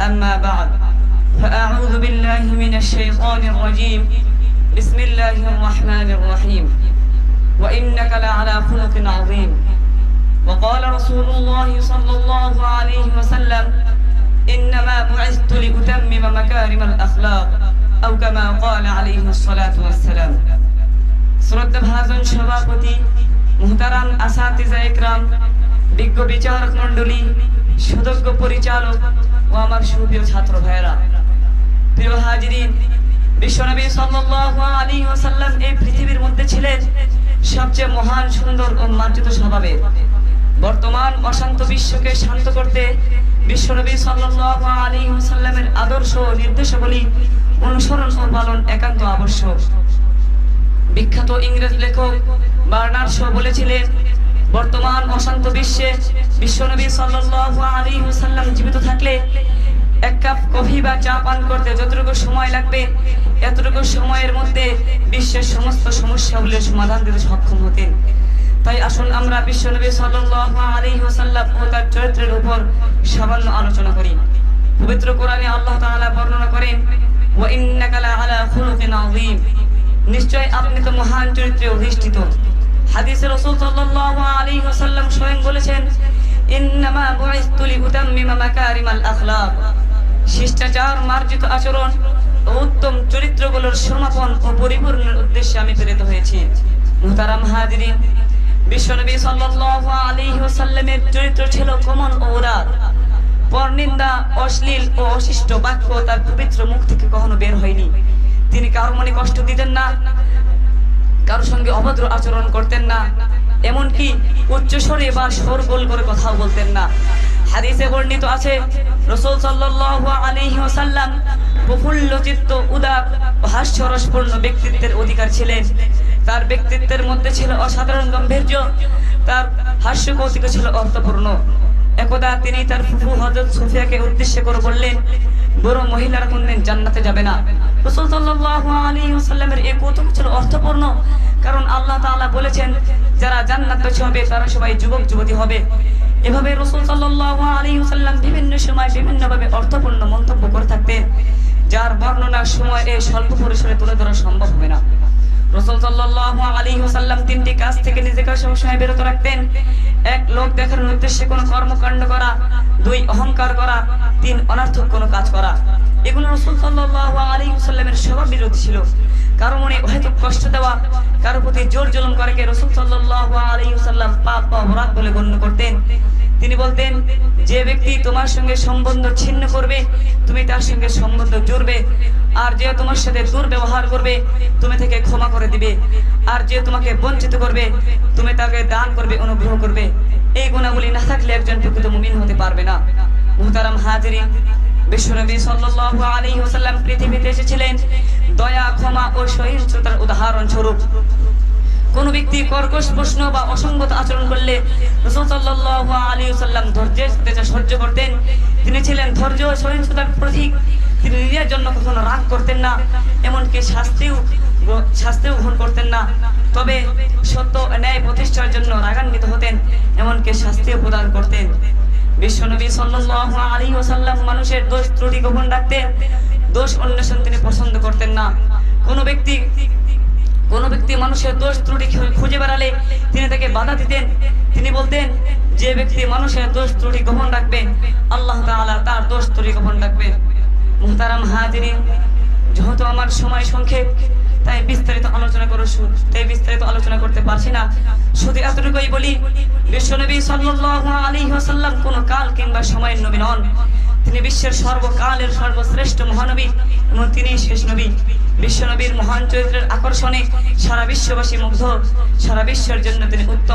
أما بعد فأعوذ بالله من الشيطان الرجيم بسم الله الرحمن الرحيم وإنك لعلى خلق عظيم وقال رسول الله صلى الله عليه وسلم إنما بعثت لأتمم مكارم الأخلاق أو كما قال عليه الصلاة والسلام শ্রদ্ধা ভাজন সভাপতি মুহতারাম আসাতিজা ইকরাম বিজ্ঞ বিচারক মণ্ডলী সুযোগ্য পরিচালক ও আমার সুপ্রিয় ছাত্র ভাইরা প্রিয় হাজিরিন বিশ্বনবী সাল্লাল্লাহু আলাইহি ওয়াসাল্লাম এই পৃথিবীর মধ্যে ছিলেন সবচেয়ে মহান সুন্দর ও মার্জিত স্বভাবের বর্তমান অশান্ত বিশ্বকে শান্ত করতে বিশ্বনবী সাল্লাল্লাহু আলাইহি ওয়াসাল্লামের আদর্শ ও নির্দেশাবলী অনুসরণ ও পালন একান্ত আবশ্যক বিখ্যাত ইংরেজ লেখক বার্নার্ড শ বলেছিলেন বর্তমান অশান্ত বিশ্বে বিশ্বনবী সাল্লাল্লাহু আলাইহি ওয়াসাল্লাম জীবিত থাকলে এক কাপ কফি বা চা পান করতে যতটুকু সময় লাগবে এতটুকু সময়ের মধ্যে বিশ্বের সমস্ত সমস্যাগুলোর সমাধান দিতে সক্ষম হতেন তাই আসুন আমরা বিশ্বনবী সাল্লাল্লাহু আলাইহি ওয়াসাল্লাম ও তার চরিত্রের উপর সামান্য আলোচনা করি পবিত্র কোরআনে আল্লাহ তাআলা বর্ণনা করেন ওয়া ইন্নাকা লাআলা খুলুকিন আযীম নিশ্চয় আপনি তো মহান চরিত্রে অধিষ্ঠিত হাদিসে রাসূল সাল্লাল্লাহু আলাইহি ওয়াসাল্লাম স্বয়ং বলেছেন ইন্নামা বুইসতু লিউতাম্মিমা মাকারিমাল আখলাক শিষ্টাচার মার্জিত আচরণ ও উত্তম চরিত্রগুলোর সমাপন ও পরিপূর্ণের উদ্দেশ্যে আমি প্রেরিত হয়েছি মুহতারাম হাজিরিন বিশ্বনবী সাল্লাল্লাহু আলাইহি ওয়াসাল্লামের চরিত্র ছিল কোমল ও উদার পরনিন্দা অশ্লীল ও অশিষ্ট বাক্য তার পবিত্র মুখ থেকে কখনো বের হয়নি তিনি কারো মনে কষ্ট দিতেন না কারোর সঙ্গে অভদ্র আচরণ করতেন না এমনকি উচ্চস্বরে বা শোরগোল করে কথাও বলতেন না হাদিসে বর্ণিত আছে রাসূল সাল্লাল্লাহু আলাইহি ওয়াসাল্লাম প্রফুল্লচিত্ত উদার ও হাস্যরসপূর্ণ ব্যক্তিত্বের অধিকার ছিলেন তার ব্যক্তিত্বের মধ্যে ছিল অসাধারণ গাম্ভীর্য তার হাস্য কৌতুক ছিল অর্থপূর্ণ একদা তিনি তার ফুফু হযরত সুফিয়াকে উদ্দেশ্য করে বললেন বড় মহিলারা কোনদিন জান্নাতে যাবে না রাসূল সাল্লাল্লাহু আলাইহি ওয়াসাল্লামের এই কৌতুক ছিল অর্থপূর্ণ কারণ আল্লাহ তাআলা বলেছেন যারা জান্নাতে হবে তারা সবাই যুবক যুবতী হবে এভাবে রাসূল সাল্লাল্লাহু আলাইহি ওয়াসাল্লাম বিভিন্ন সময় বিভিন্নভাবে অর্থপূর্ণ মন্তব্য করে থাকতেন যার বর্ণনার সময় এই স্বল্প পরিসরে তুলে ধরা সম্ভব হবে না রাসূল সাল্লাল্লাহু আলাইহি ওয়াসাল্লাম তিনটি কাজ থেকে নিজেকে সবসময় বিরত রাখতেন এক লোক দেখানোর উদ্দেশ্যে কোনো কর্মকাণ্ড করা দুই অহংকার করা তিন অনর্থক কোনো কাজ করা এগুলো রাসূল সাল্লাল্লাহু আলাইহি ওয়াসাল্লামের স্বভাব বিরোধী ছিল কারো মনে অহেতুক কষ্ট দেওয়া কারো প্রতি জোর জুলুম করে রাসূল সাল্লাল্লাহু আলাইহি ওয়াসাল্লাম পাপ বা অপরাধ বলে গণ্য করতেন তিনি বলতেন যে ব্যক্তি তোমার সঙ্গে সম্বন্ধ ছিন্ন করবে তুমি তার সঙ্গে সম্বন্ধ জুড়বে আর যে তোমার সাথে দুর্ব্যবহার করবে তুমি তাকে ক্ষমা করে দিবে আর যে তোমাকে বঞ্চিত করবে তুমি তাকে দান করবে অনুগ্রহ করবে এই গুণাবলী না থাকলে একজন প্রকৃত মুমিন হতে পারবে না মুহতারাম হাজিরিন বিশ্বনবী সাল্লাল্লাহু আলাইহি ওয়াসাল্লাম পৃথিবীতে এসেছিলেন দয়া ক্ষমা ও সহিষ্ণুতার উদাহরণ স্বরূপ কোন ব্যক্তি কর্কশ প্রশ্ন বা অসঙ্গত আচরণ করলে রাসূল সাল্লাল্লাহু আলাইহি ওয়াসাল্লাম ধৈর্যের সাথে সহ্য করতেন তিনি ছিলেন ধৈর্য ও সহিষ্ণুতার প্রতীক তিনি নিজের জন্য কখনো রাগ করতেন না এমনকি শাস্তিও গ্রহণ করতেন না তবে সত্য ন্যায় প্রতিষ্ঠার জন্য রাগান্বিত হতেন এমনকি শাস্তিও প্রদান করতেন বিশ্বনবী সাল্লাল্লাহু আলাইহি ওয়াসাল্লাম মানুষের দোষ ত্রুটি গোপন রাখতেন দোষ অন্বেষণ তিনি পছন্দ করতেন না কোন ব্যক্তি মানুষের দোষ ত্রুটি খুঁজে বেড়ালে তিনি তাকে বাধা দিতেন তিনি বলতেন যে ব্যক্তি মানুষের দোষ ত্রুটি গোপন রাখবে আল্লাহ তাআলা তার দোষ ত্রুটি গোপন রাখবেন মুহতারাম হাজিরিন যেহেতু আমার সময় সংক্ষেপ তাই বিস্তারিত আলোচনা করতে পারছি না শুধু এতটুকুই বলি বিশ্বনবী সাল্লাল্লাহু আলাইহি ওয়াসাল্লাম কোন কাল কিংবা সময়ের নবী নন তিনি বিশ্বের সর্বকালের সর্বশ্রেষ্ঠ মহানবী এবং তিনি শেষ নবী বিশ্বনবীর মহান চরিত্রের আকর্ষণে সারা বিশ্ববাসী মুগ্ধ সারা বিশ্বের জন্য তিনি উত্তম